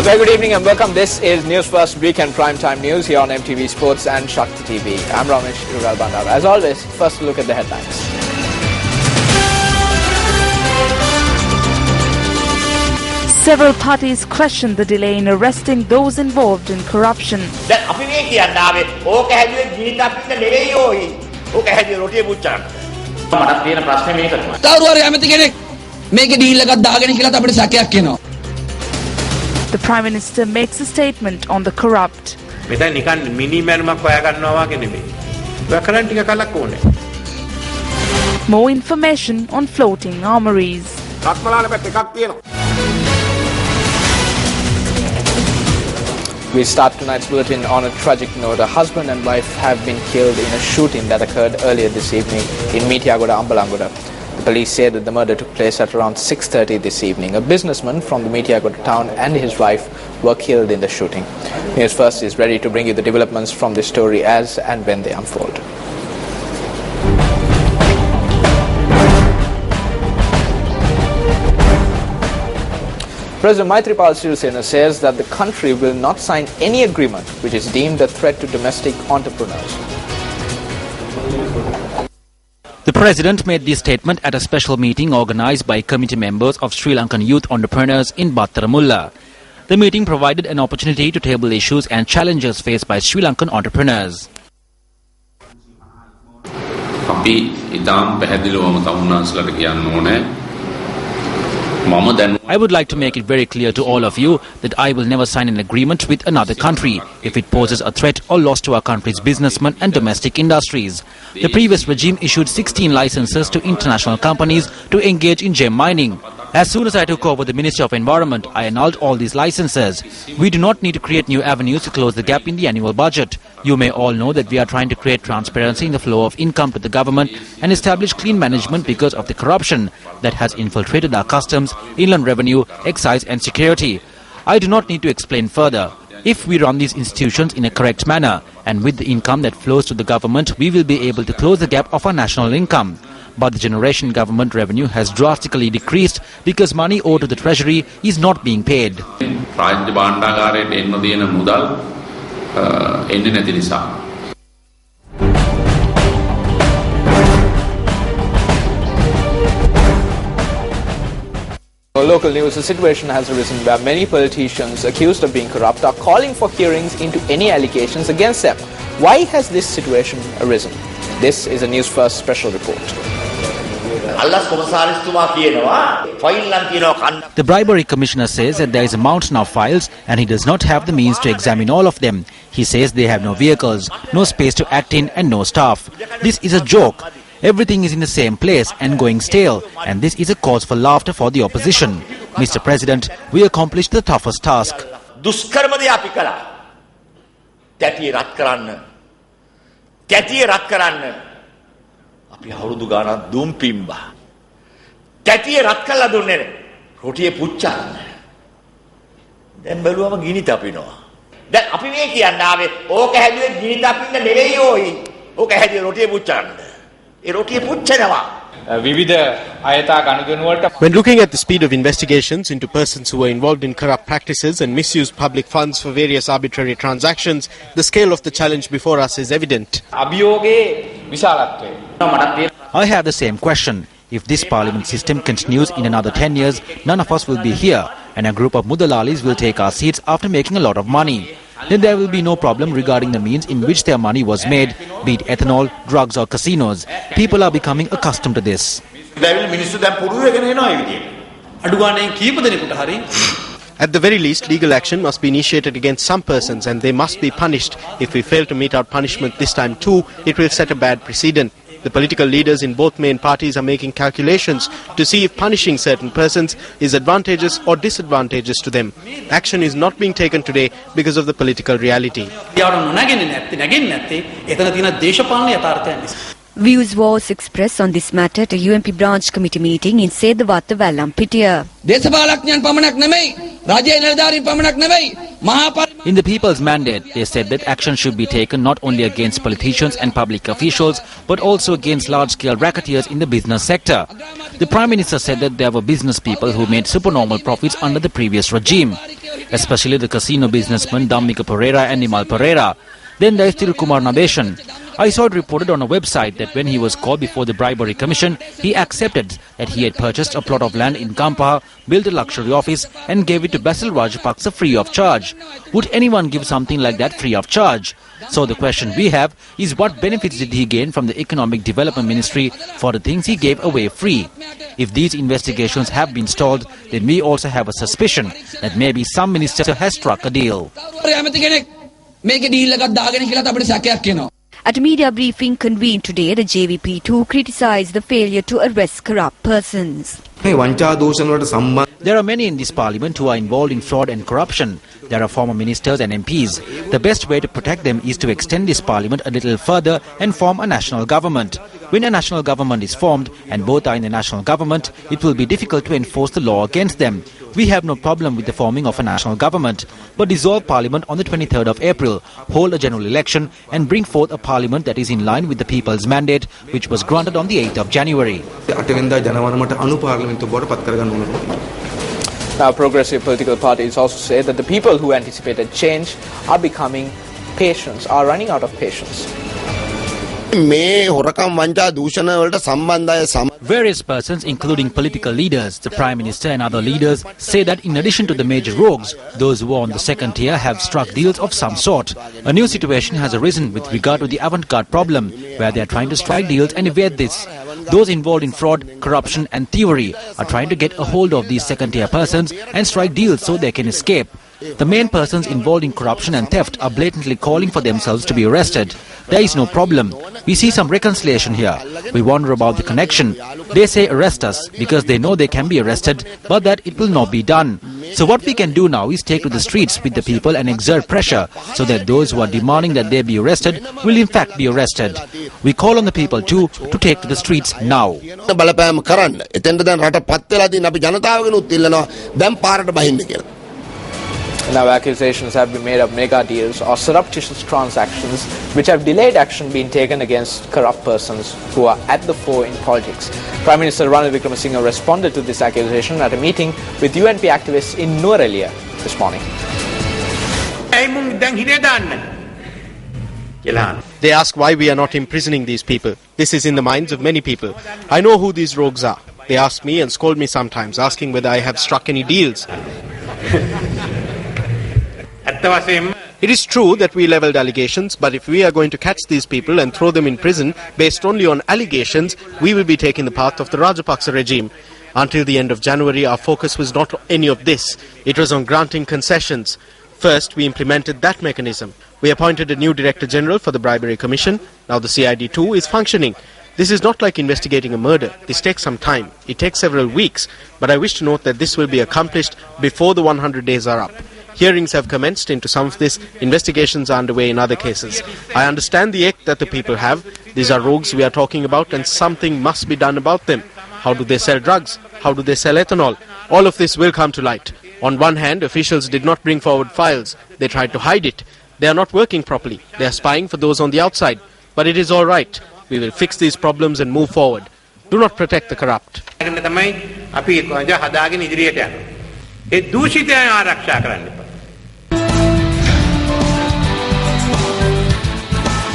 A very good evening and welcome. This is Newsfirst Weekend Primetime News here on MTV Sports and Shakti TV. I'm Ramesh Irugal. As always, first look at the headlines. Several parties questioned the delay in arresting those involved in corruption. The Prime Minister makes a statement on the corrupt. More information on floating armories. We start tonight's bulletin on a tragic note. A husband and wife have been killed in a shooting that occurred earlier this evening in Meetiyagoda, Ambalangoda. The police say that the murder took place at around 6:30 this evening. A businessman from the Meetiyagoda town and his wife were killed in the shooting. News First is ready to bring you the developments from this story as and when they unfold. President Maithripala Sirisena says that the country will not sign any agreement which is deemed a threat to domestic entrepreneurs. The President made this statement at a special meeting organised by committee members of Sri Lankan youth entrepreneurs in Battaramulla. The meeting provided an opportunity to table issues and challenges faced by Sri Lankan entrepreneurs. I would like to make it very clear to all of you that I will never sign an agreement with another country if it poses a threat or loss to our country's businessmen and domestic industries. The previous regime issued 16 licenses to international companies to engage in gem mining. As soon as I took over the Ministry of Environment, I annulled all these licenses. We do not need to create new avenues to close the gap in the annual budget. You may all know that we are trying to create transparency in the flow of income to the government and establish clean management because of the corruption that has infiltrated our customs, inland revenue, excise and security. I do not need to explain further. If we run these institutions in a correct manner and with the income that flows to the government, we will be able to close the gap of our national income. But the generation government revenue has drastically decreased because money owed to the treasury is not being paid. Local news, a situation has arisen where many politicians accused of being corrupt are calling for hearings into any allegations against them. Why has this situation arisen? This is a News First special report. The bribery commissioner says that there is a mountain of files and he does not have the means to examine all of them. He says they have no vehicles, no space to act in and no staff. This is a joke. Everything is in the same place and going stale, and this is a cause for laughter for the opposition. Mr. President, we accomplished the toughest task. When looking at the speed of investigations into persons who were involved in corrupt practices and misused public funds for various arbitrary transactions, the scale of the challenge before us is evident. I have the same question. If this parliament system continues in another 10 years, none of us will be here, and a group of Mudalalis will take our seats after making a lot of money. Then there will be no problem regarding the means in which their money was made, be it ethanol, drugs or casinos. People are becoming accustomed to this. At the very least, legal action must be initiated against some persons and they must be punished. If we fail to meet our punishment this time too, it will set a bad precedent. The political leaders in both main parties are making calculations to see if punishing certain persons is advantageous or disadvantageous to them. Action is not being taken today because of the political reality. Views was expressed on this matter at a UMP branch committee meeting in Sedawatha, Vallampitiya. In the people's mandate, they said that action should be taken not only against politicians and public officials, but also against large-scale racketeers in the business sector. The Prime Minister said that there were business people who made supernormal profits under the previous regime. especially the casino businessman Dhammika Pereira and Nimal Pereira. Then there is Tirukumar Nadeshan. I saw it reported on a website that when he was called before the bribery commission, he accepted that he had purchased a plot of land in Kampaha, built a luxury office and gave it to Basil Rajapaksa free of charge. Would anyone give something like that free of charge? So the question we have is, what benefits did he gain from the Economic Development Ministry for the things he gave away free? If these investigations have been stalled, then we also have a suspicion that maybe some minister has struck a deal. At a media briefing convened today, the JVP too criticised the failure to arrest corrupt persons. There are many in this parliament who are involved in fraud and corruption. There are former ministers and MPs. The best way to protect them is to extend this parliament a little further and form a national government. When a national government is formed and both are in the national government, it will be difficult to enforce the law against them. We have no problem with the forming of a national government, but dissolve parliament on the 23rd of April, hold a general election and bring forth a parliament that is in line with the people's mandate, which was granted on the 8th of January. Now, progressive political parties also say that the people who anticipated change are becoming patient, are running out of patience. Various persons, including political leaders, the Prime Minister and other leaders, say that in addition to the major rogues, those who are on the second tier have struck deals of some sort. A new situation has arisen with regard to the avant-garde problem, where they are trying to strike deals and evade this. Those involved in fraud, corruption and thievery are trying to get a hold of these second-tier persons and strike deals so they can escape. The main persons involved in corruption and theft are blatantly calling for themselves to be arrested. There is no problem. We see some reconciliation here. We wonder about the connection. They say arrest us because they know they can be arrested, but that it will not be done. So what we can do now is take to the streets with the people and exert pressure so that those who are demanding that they be arrested will in fact be arrested. We call on the people too to take to the streets now. Now, accusations have been made of mega deals or surreptitious transactions which have delayed action being taken against corrupt persons who are at the fore in politics. Prime Minister Ranil Wickremesinghe responded to this accusation at a meeting with UNP activists in Nuwara this morning. They ask why we are not imprisoning these people. This is in the minds of many people. I know who these rogues are. They ask me and scold me sometimes, asking whether I have struck any deals. It is true that we levelled allegations, but if we are going to catch these people and throw them in prison based only on allegations, we will be taking the path of the Rajapaksa regime. Until the end of January, our focus was not any of this. It was on granting concessions. First, we implemented that mechanism. We appointed a new Director General for the Bribery Commission. Now the CID2 is functioning. This is not like investigating a murder. This takes some time. It takes several weeks. But I wish to note that this will be accomplished before the 100 days are up. Hearings have commenced into some of this. Investigations are underway in other cases. I understand the ache that the people have. These are rogues we are talking about, and something must be done about them. How do they sell drugs? How do they sell ethanol? All of this will come to light. On one hand, officials did not bring forward files. They tried to hide it. They are not working properly. They are spying for those on the outside. But it is all right. We will fix these problems and move forward. Do not protect the corrupt.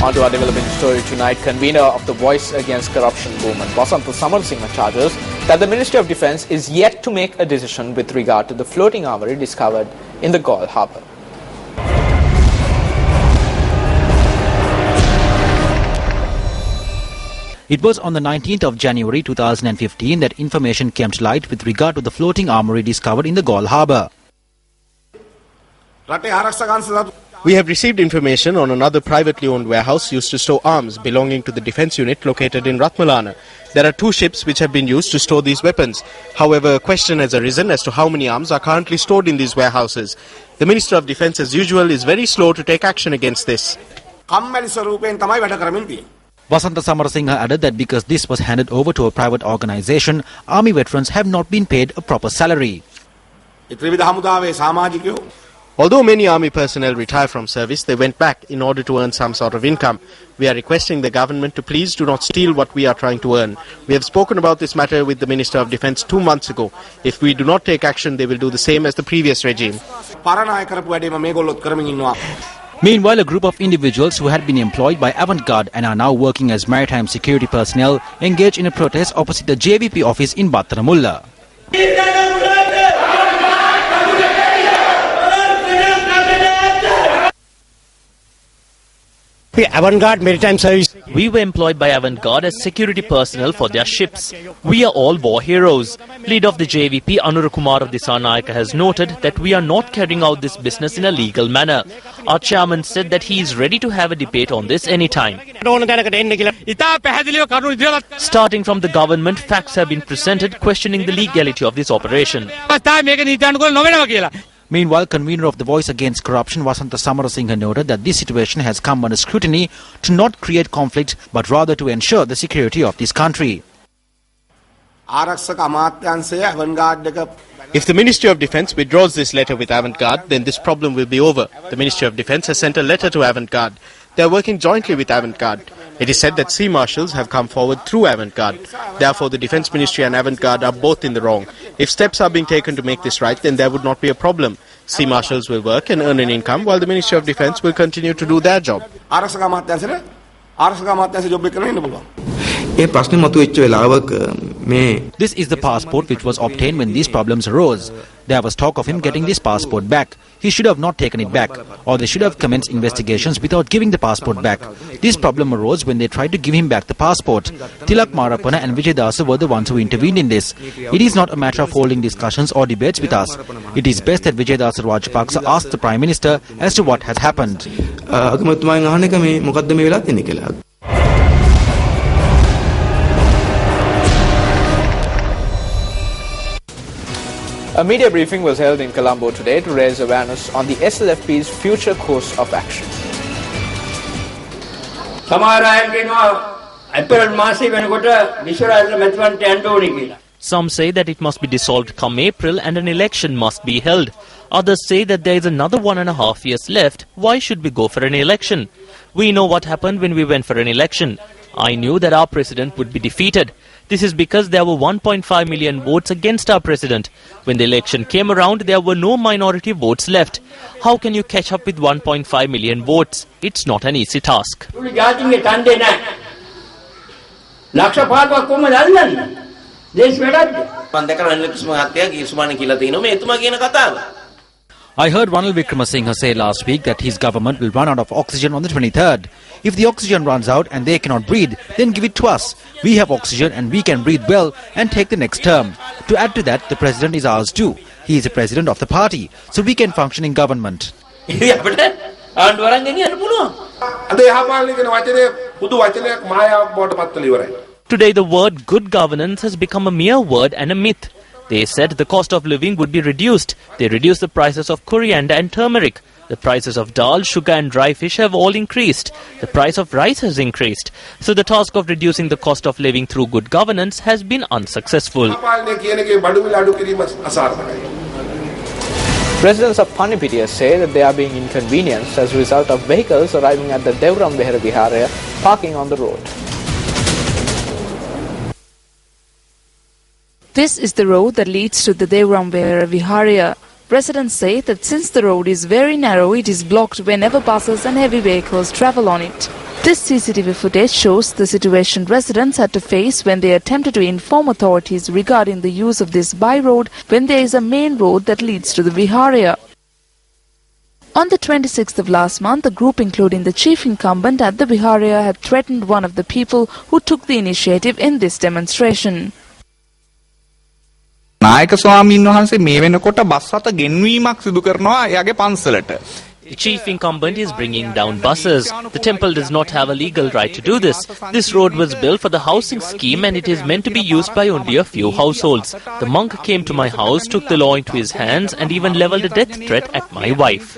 On to our developing story tonight. Convener of the Voice Against Corruption movement, Vasantha Samarsinghe, charges that the Ministry of Defence is yet to make a decision with regard to the floating armoury discovered in the Galle harbour. It was on the 19th of January 2015 that information came to light with regard to the floating armoury discovered in the Galle harbour. We have received information on another privately owned warehouse used to store arms belonging to the defence unit located in Ratmalana. There are 2 ships which have been used to store these weapons. However, a question has arisen as to how many arms are currently stored in these warehouses. The Minister of Defence, as usual, is very slow to take action against this. Vasantha Samarsinghe added that because this was handed over to a private organisation, army veterans have not been paid a proper salary. Although many army personnel retire from service, they went back in order to earn some sort of income. We are requesting the government to please do not steal what we are trying to earn. We have spoken about this matter with the Minister of Defence 2 months ago. If we do not take action, they will do the same as the previous regime. Meanwhile, a group of individuals who had been employed by Avantgarde and are now working as maritime security personnel engaged in a protest opposite the JVP office in Battaramulla. Avantgarde Maritime Service. We were employed by Avantgarde as security personnel for their ships. We are all war heroes. Leader of the JVP, Anurakumara Disanayaka, has noted that we are not carrying out this business in a legal manner. Our chairman said that he is ready to have a debate on this anytime. Starting from the government, facts have been presented questioning the legality of this operation. Meanwhile, convener of the Voice Against Corruption, Vasanta Samarasinghe, noted that this situation has come under scrutiny to not create conflict but rather to ensure the security of this country. If the Ministry of Defence withdraws this letter with Avantgarde, then this problem will be over. The Ministry of Defence has sent a letter to Avantgarde. They are working jointly with Avantgarde. It is said that sea marshals have come forward through Avantgarde. Therefore, the Defence Ministry and Avantgarde are both in the wrong. If steps are being taken to make this right, then there would not be a problem. Sea marshals will work and earn an income, while the Ministry of Defence will continue to do their job. This is the passport which was obtained when these problems arose. There was talk of him getting this passport back. He should have not taken it back, or they should have commenced investigations without giving the passport back. This problem arose when they tried to give him back the passport. Tilak Marapana and Vijay Dasa were the ones who intervened in this. It is not a matter of holding discussions or debates with us. It is best that Vijay Dasa Rajapaksa ask the Prime Minister as to what has happened. A media briefing was held in Colombo today to raise awareness on the SLFP's future course of action. Some say that it must be dissolved come April and an election must be held. Others say that there is another 1.5 years left. Why should we go for an election? We know what happened when we went for an election. I knew that our president would be defeated. This is because there were 1.5 million votes against our president. When the election came around, there were no minority votes left. How can you catch up with 1.5 million votes? It's not an easy task. I heard Ranil Wickremesinghe say last week that his government will run out of oxygen on the 23rd. If the oxygen runs out and they cannot breathe, then give it to us. We have oxygen and we can breathe well and take the next term. To add to that, the president is ours too. He is the president of the party, so we can function in government. Today the word good governance has become a mere word and a myth. They said the cost of living would be reduced. They reduced the prices of coriander and turmeric. The prices of dal, sugar and dry fish have all increased. The price of rice has increased. So the task of reducing the cost of living through good governance has been unsuccessful. Residents of Panipitiya say that they are being inconvenienced as a result of vehicles arriving at the Devram Vihara Viharaya parking on the road. This is the road that leads to the Devram Vihara Viharaya. Residents say that since the road is very narrow, it is blocked whenever buses and heavy vehicles travel on it. This CCTV footage shows the situation residents had to face when they attempted to inform authorities regarding the use of this by-road when there is a main road that leads to the Viharaya. On the 26th of last month, a group including the chief incumbent at the Viharaya had threatened one of the people who took the initiative in this demonstration. නායක ස්වාමීන් වහන්සේ මේ වෙනකොට bus අත ගෙන්වීමක් සිදු කරනවා එයාගේ පන්සලට. The chief incumbent is bringing down buses. The temple does not have a legal right to do this. This road was built for the housing scheme and it is meant to be used by only a few households. The monk came to my house, took the law into his hands and even leveled a death threat at my wife.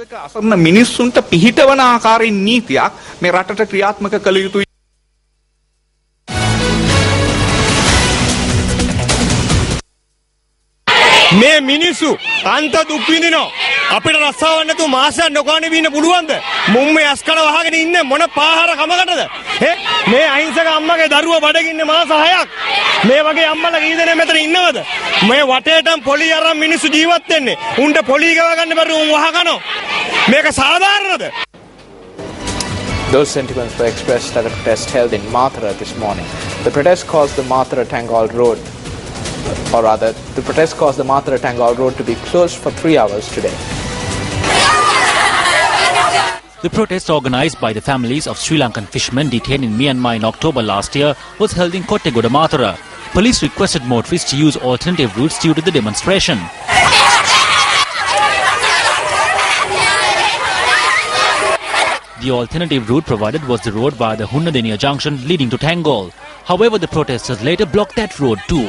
මිනිස්සුන්ට පිහිටවන ආකාරයෙන් නීතියක් මේ රටට ක්‍රියාත්මක කළ යුතුයි. මේ මිනිස්සු අන්ත දුක් විඳිනවා. අපිට රස්සාවක් නැතුව මාසයක් නොකවන්නේ බින්න පුළුවන්ද? මුම්මේ අස්කඩ වහගෙන ඉන්නේ මොන පාහර කමකටද? මේ අහිංසක අම්මගේ දරුවා බඩගින්නේ මාස 6ක්. මේ වගේ අම්මලා කී දෙනෙක් මෙතන ඉන්නවද? මේ වටේටම පොලි අරන් මිනිස්සු ජීවත් වෙන්නේ. උන්ට පොලි ගව ගන්න බැරුව උන් වහකනෝ. මේක සාධාරණද? Those sentiments were expressed at a protest held in Mathura this morning. The protest caused the Tangled road to be closed for 3 hours today. The protest organised by the families of Sri Lankan fishermen detained in Myanmar in October last year was held in Kottagoda, Mathura. Police requested motorists to use alternative routes due to the demonstration. The alternative route provided was the road via the Hunnadeniya junction leading to Tangled. However, the protesters later blocked that road too.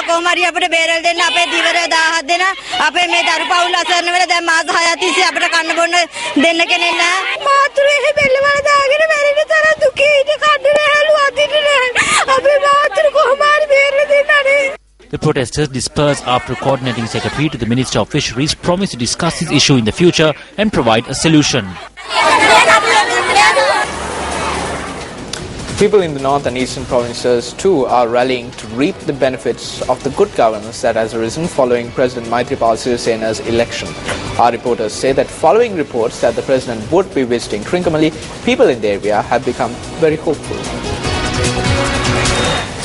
කොහොමරි අපිට බේරල් දෙන්න අපේ දිවරය 1000ක් දෙන අපේ මේ දරු පවුල් අසරණ වෙලා දැන් මාස 6ක් තිස්සේ අපිට කන්න බොන්න දෙන්න කෙනෙක් නැහැ මාතුරේ බෙල්ලවල දාගෙන මැරෙන්න තරම් දුකේ ඉඳ කන්නේ නැහැලු අදින්න නැහැ අපේ මාතුරු කොහොමරි බේරලා දෙන්නනේ. The protesters dispersed after coordinating secretary to the Minister of Fisheries promised to discuss this issue in the future and provide a solution. People in the north and eastern provinces too are rallying to reap the benefits of the good governance that has arisen following President Maithripala Sirisena's election. Our reporters say that following reports that the president would be visiting Trincomalee, people in the area have become very hopeful.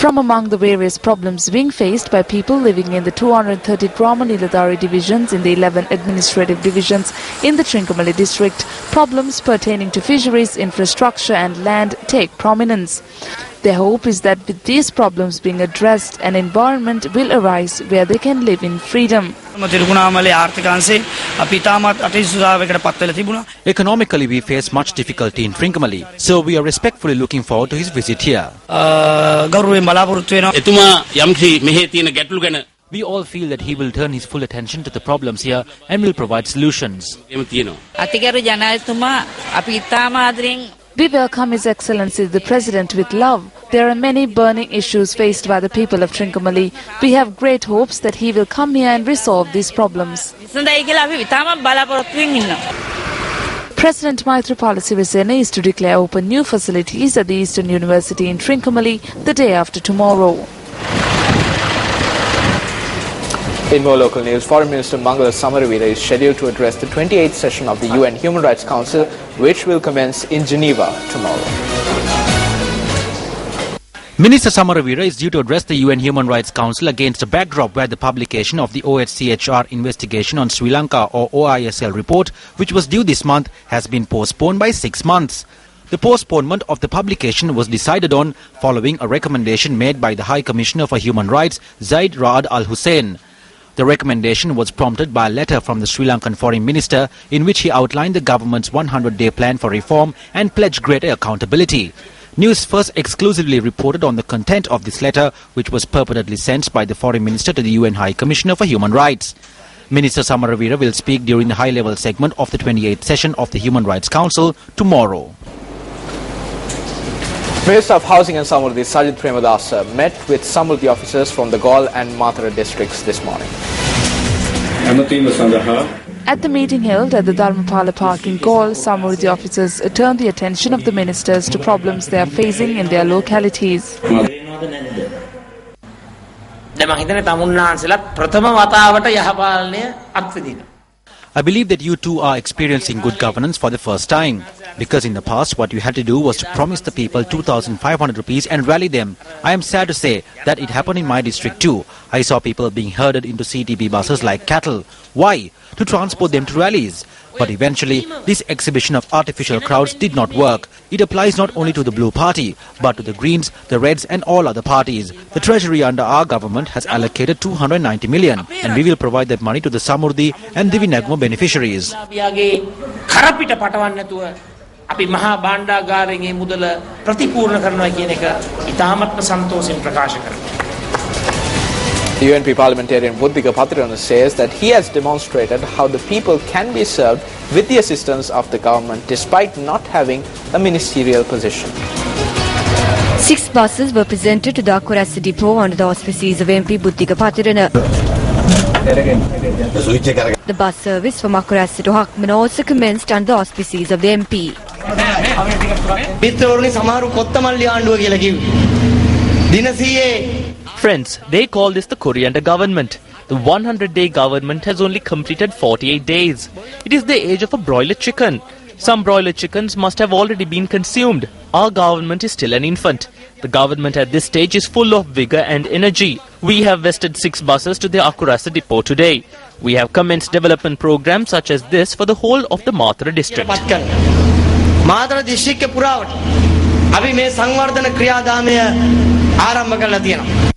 From among the various problems being faced by people living in the 230 Grama-Niladhari divisions in the 11 administrative divisions in the Trincomalee district, problems pertaining to fisheries, infrastructure and land take prominence. Their hope is that with these problems being addressed, an environment will arise where they can live in freedom. Economically, we face much difficulty in Trincomalee, so we are respectfully looking forward to his visit here. We all feel that he will turn his full attention to the problems here and will provide solutions. We welcome His Excellency the President with love. There are many burning issues faced by the people of Trincomalee. We have great hopes that he will come here and resolve these problems. President Maithripala Sirisena is to declare open new facilities at the Eastern University in Trincomalee the day after tomorrow. In more local news, Foreign Minister Mangala Samaravira is scheduled to address the 28th session of the UN Human Rights Council, which will commence in Geneva tomorrow. Minister Samaravira is due to address the UN Human Rights Council against a backdrop where the publication of the OHCHR investigation on Sri Lanka or OISL report, which was due this month, has been postponed by 6 months. The postponement of the publication was decided on following a recommendation made by the High Commissioner for Human Rights, Zaid Ra'ad Al Hussein. The recommendation was prompted by a letter from the Sri Lankan Foreign Minister in which he outlined the government's 100-day plan for reform and pledged greater accountability. Newsfirst exclusively reported on the content of this letter, which was purportedly sent by the Foreign Minister to the UN High Commissioner for Human Rights. Minister Samaravira will speak during the high-level segment of the 28th session of the Human Rights Council tomorrow. Minister of Housing and Samruddhi Sajid Premadasa met with Samruddhi officers from the Gaul and Mathura districts this morning. At the meeting held at the Dharmapala Park in Gaul, Samruddhi officers turned the attention of the ministers to problems they are facing in their localities. I believe that you too are experiencing good governance for the first time. Because in the past, what you had to do was to promise the people 2,500 rupees and rally them. I am sad to say that it happened in my district too. I saw people being herded into CTB buses like cattle. Why? To transport them to rallies. But eventually, this exhibition of artificial crowds did not work. It applies not only to the Blue Party, but to the Greens, the Reds and all other parties. The Treasury under our government has allocated 290 million and we will provide that money to the Samruddhi and Divi Nagma beneficiaries. අපි මහා භාණ්ඩාගාරයෙන් මේ මුදල ප්‍රතිපූර්ණ කරනවා කියන එක ඉතාමත්ම සන්තෝෂයෙන් ප්‍රකාශ කරනවා. The UNP parliamentarian Buddhika Patirana says that he has demonstrated how the people can be served with the assistance of the government despite not having a ministerial position. 6 buses were presented to the Akurasa depot under the auspices of MP Buddhika Patirana. The bus service from Akurasa to Hakman also commenced under the auspices of the MP. Friends, they call this the coriander government. The 100-day government has only completed 48 days. It is the age of a broiler chicken. Some broiler chickens must have already been consumed. Our government is still an infant. The government at this stage is full of vigor and energy. We have vested 6 buses to the Akurasa depot today. We have commenced development programs such as this for the whole of the Mathura district. Mathura district ke purawat abhi me sangvardhana kriya Adhamiya ආරම්භ කරලා තියෙනවා.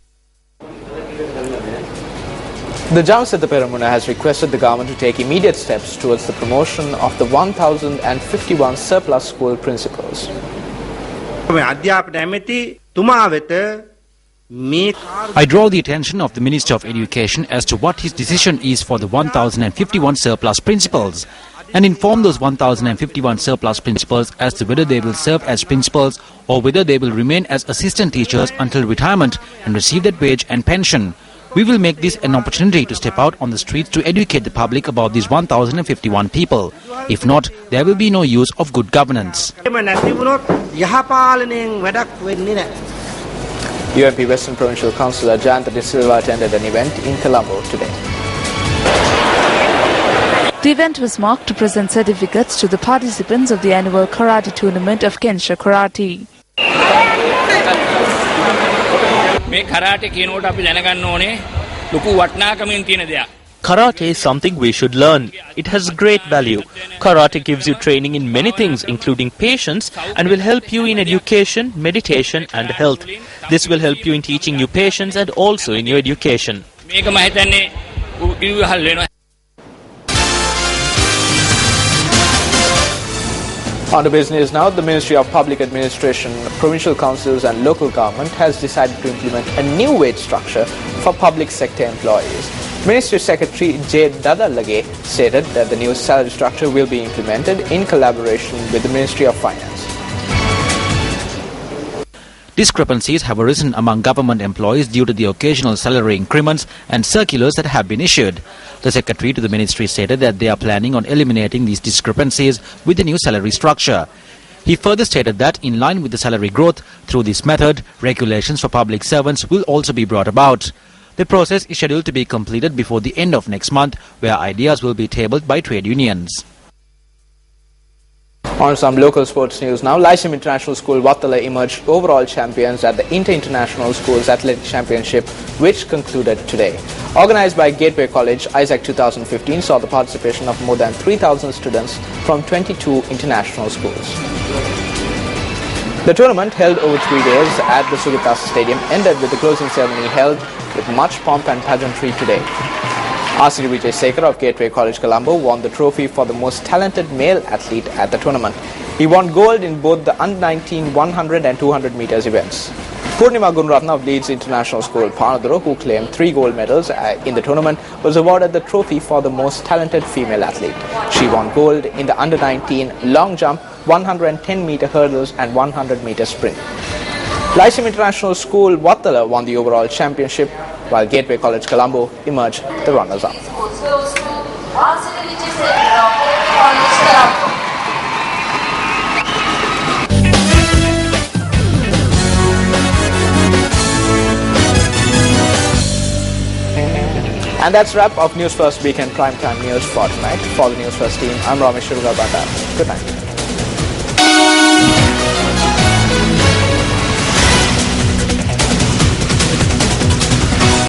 The Jamasatha Peramuna has requested the government to take immediate steps towards the promotion of the 1051 surplus school principals. I draw the attention of the Minister of Education as to what his decision is for the 1051 surplus principals, and inform those 1051 surplus principals as to whether they will serve as principals or whether they will remain as assistant teachers until retirement and receive that wage and pension. We will make this an opportunity to step out on the streets to educate the public about these 1051 people. If not, there will be no use of good governance. UNP Western Provincial Councillor Jayanta De Silva attended an event in Colombo today. The event was marked to present certificates to the participants of the annual karate tournament of Kensha Karate. Karate is something we should learn. It has great value. Karate gives you training in many things, including patience, and will help you in education, meditation and health. This will help you in teaching you patience and also in your education. On to business now. The Ministry of Public Administration, Provincial Councils and Local Government has decided to implement a new wage structure for public sector employees. Ministry Secretary J. Dadalage stated that the new salary structure will be implemented in collaboration with the Ministry of Finance. Discrepancies have arisen among government employees due to the occasional salary increments and circulars that have been issued. The Secretary to the Ministry stated that they are planning on eliminating these discrepancies with the new salary structure. He further stated that in line with the salary growth, through this method, regulations for public servants will also be brought about. The process is scheduled to be completed before the end of next month, where ideas will be tabled by trade unions. On some local sports news now. Lyceum International School Wattala emerged overall champions at the Inter-International Schools Athletic Championship, which concluded today. Organized by Gateway College, Isaac 2015 saw the participation of more than 3,000 students from 22 international schools. The tournament, held over 3 days at the Sugita Stadium, ended with the closing ceremony held with much pomp and pageantry today. RCD Vijay Sekhar of Gateway College Colombo won the trophy for the most talented male athlete at the tournament. He won gold in both the under-19 100 and 200 meters events. Purnima Gunratna of Leeds International School Panaduro, who claimed 3 gold medals in the tournament, was awarded the trophy for the most talented female athlete. She won gold in the under-19 long jump, 110-meter hurdles and 100-meter sprint. Lyceum International School Wattala won the overall championship, while Gateway College Colombo emerged the runners-up. And that's a wrap of News First Weekend Primetime News for tonight. For the News First team, I'm Ramesh Shurugabanda. Good night.